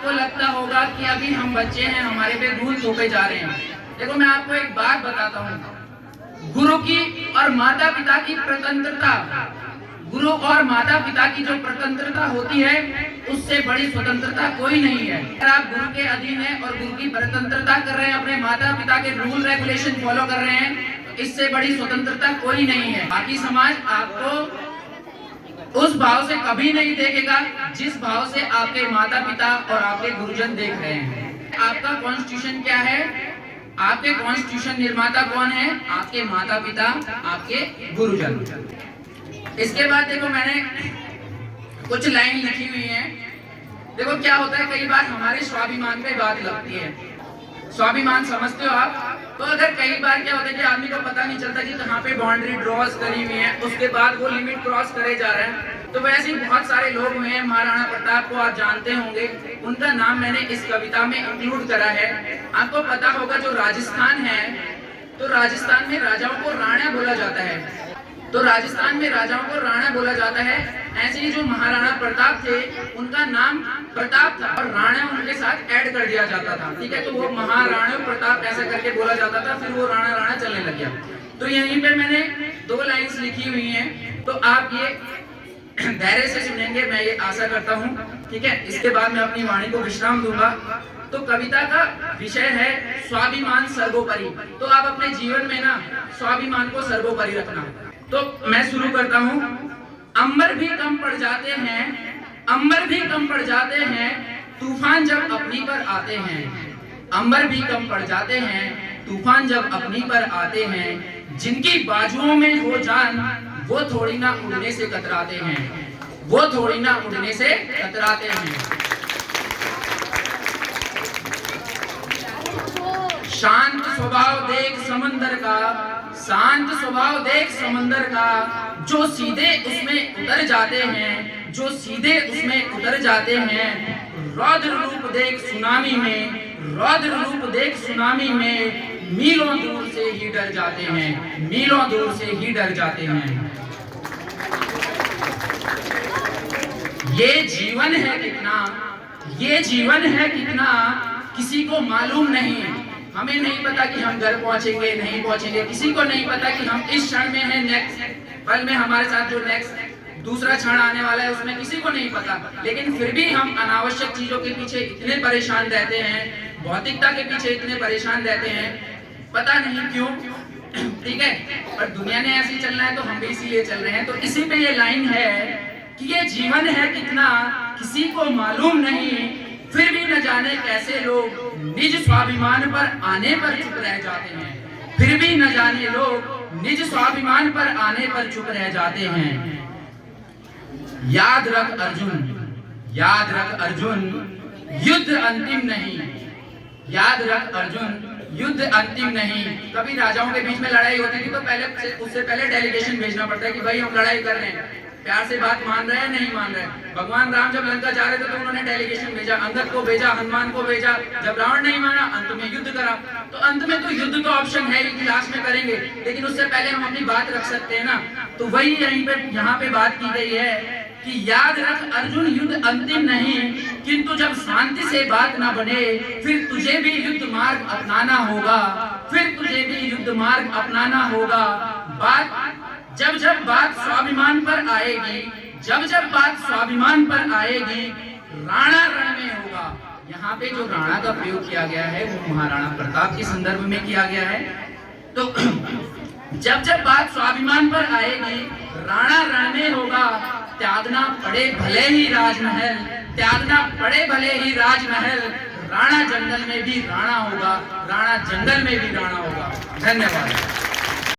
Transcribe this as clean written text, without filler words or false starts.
आपको लगता होगा कि अभी हम बच्चे हैं, हमारे पे रूल थोपे जा रहे हैं। देखो मैं आपको एक बात बताता हूँ, गुरु की और माता पिता की स्वतंत्रता, गुरु और माता पिता की जो स्वतंत्रता होती है उससे बड़ी स्वतंत्रता कोई नहीं है। अगर आप गुरु के अधीन हैं और गुरु की स्वतंत्रता कर रहे हैं, अपने माता पिता के रूल रेगुलेशन फॉलो कर रहे हैं, तो इससे बड़ी स्वतंत्रता कोई नहीं है। बाकी समाज आपको उस भाव से कभी नहीं देखेगा जिस भाव से आपके माता पिता और आपके गुरुजन देख रहे हैं। आपका कॉन्स्टिट्यूशन क्या है? आपके कॉन्स्टिट्यूशन निर्माता कौन है? आपके माता पिता, आपके गुरुजन। इसके बाद देखो मैंने कुछ लाइन लिखी हुई है। देखो क्या होता है, कई बार हमारे स्वाभिमान पे बात लगती है। स्वाभिमान समझते हो आप? तो अगर कई बार क्या होता है कि आदमी को पता नहीं चलता कि कहाँ पे बाउंड्री ड्रॉस करी हुई है, उसके बाद वो लिमिट क्रॉस करे जा रहे हैं। तो वैसे ही बहुत सारे लोग हुए हैं, महाराणा प्रताप को आप जानते होंगे, उनका नाम मैंने इस कविता में इंक्लूड करा है। आपको पता होगा जो राजस्थान है, तो राजस्थान में राजाओं को राणा बोला जाता है। तो राजस्थान में राजाओं को राणा बोला जाता है। ऐसे ही जो महाराणा प्रताप थे, उनका नाम प्रताप था और राणा उनके साथ ऐड कर दिया जाता था। ठीक है, तो वो महाराणा प्रताप ऐसे करके बोला जाता था, फिर वो राणा राणा चलने लग गया। तो यहीं पे मैंने 2 लाइन्स लिखी हुई हैं, तो आप ये धैर्य से सुनेंगे, मैं ये आशा करता हूँ। ठीक है, इसके बाद मैं अपनी वाणी को विश्राम दूंगा। तो कविता का विषय है स्वाभिमान सर्वोपरि। तो आप अपने जीवन में ना स्वाभिमान को सर्वोपरि रखना। तो मैं शुरू करता हूँ। अंबर भी कम पड़ जाते हैं, अंबर भी कम पड़ जाते हैं, तूफान जब अपनी पर आते हैं। अंबर भी कम पड़ जाते हैं, तूफान जब अपनी पर आते हैं। जिनकी बाजुओं में हो जान, वो थोड़ी ना उड़ने से कतराते हैं, वो थोड़ी ना उड़ने से कतराते हैं। शांत स्वभाव देख समंदर का, शांत स्वभाव देख समंदर का, जो सीधे उसमें उतर जाते हैं, जो सीधे उसमें उतर जाते हैं। रौद्र रूप देख सुनामी में, रौद्र रूप देख सुनामी में, मीलों दूर से ही डर जाते हैं, मीलों दूर से ही डर जाते हैं। ये जीवन है कितना, ये जीवन है कितना, किसी को मालूम नहीं। हमें नहीं पता कि हम घर पहुंचेंगे नहीं पहुंचेंगे, किसी को नहीं पता कि हम इस क्षण में हैं, नेक्स्ट पल में हमारे साथ जो नेक्स्ट दूसरा क्षण आने वाला है उसमें किसी को नहीं पता। लेकिन फिर भी हम अनावश्यक चीजों के पीछे इतने परेशान रहते हैं, भौतिकता के पीछे इतने परेशान रहते हैं, पता नहीं क्यों। ठीक है, पर दुनिया ने ऐसे चलना है तो हम भी इसीलिए चल रहे हैं। तो इसी पे ये लाइन है कि ये जीवन है कितना, किसी को मालूम नहीं, फिर भी न जाने कैसे लोग निज स्वाभिमान पर आने पर चुप रह जाते हैं। फिर भी न जाने लोग निज स्वाभिमान पर आने पर चुप रह जाते हैं। याद रख अर्जुन, याद रख अर्जुन, युद्ध अंतिम नहीं। याद रख अर्जुन, युद्ध अंतिम नहीं। कभी राजाओं के बीच में लड़ाई होती थी तो पहले उससे पहले डेलीगेशन भेजना पड़ता है कि भाई हम लड़ाई कर रहे हैं, प्यार से बात मान रहे हैं नहीं मान रहे। भगवान राम जब लंका जा रहे थे तो उन्होंने डेलीगेशन भेजा, अंगद को भेजा, हनुमान को भेजा। जब रावण नहीं माना, अंत में युद्ध करा। तो अंत में तो युद्ध तो ऑप्शन है ही कि लास्ट में करेंगे, लेकिन उससे पहले हम अपनी बात रख सकते हैं ना। तो वही यहीं पे यहाँ पे बात की गई है कि याद रख अर्जुन, युद्ध अंतिम नहीं, किंतु जब शांति से बात ना बने, फिर तुझे भी युद्ध मार्ग अपनाना होगा, फिर तुझे भी युद्ध मार्ग अपनाना होगा। बात जब जब बात स्वाभिमान पर आएगी, जब जब बात स्वाभिमान पर आएगी, राणा रण में होगा। यहाँ पे जो राणा का प्रयोग किया गया है वो महाराणा प्रताप के संदर्भ में किया गया है। तो जब जब बात स्वाभिमान पर आएगी, राणा रण में होगा। त्यागना पड़े भले ही राजमहल, त्यागना पड़े भले ही राजमहल, राणा जंगल में भी राणा होगा, राणा जंगल में भी राणा होगा। धन्यवाद।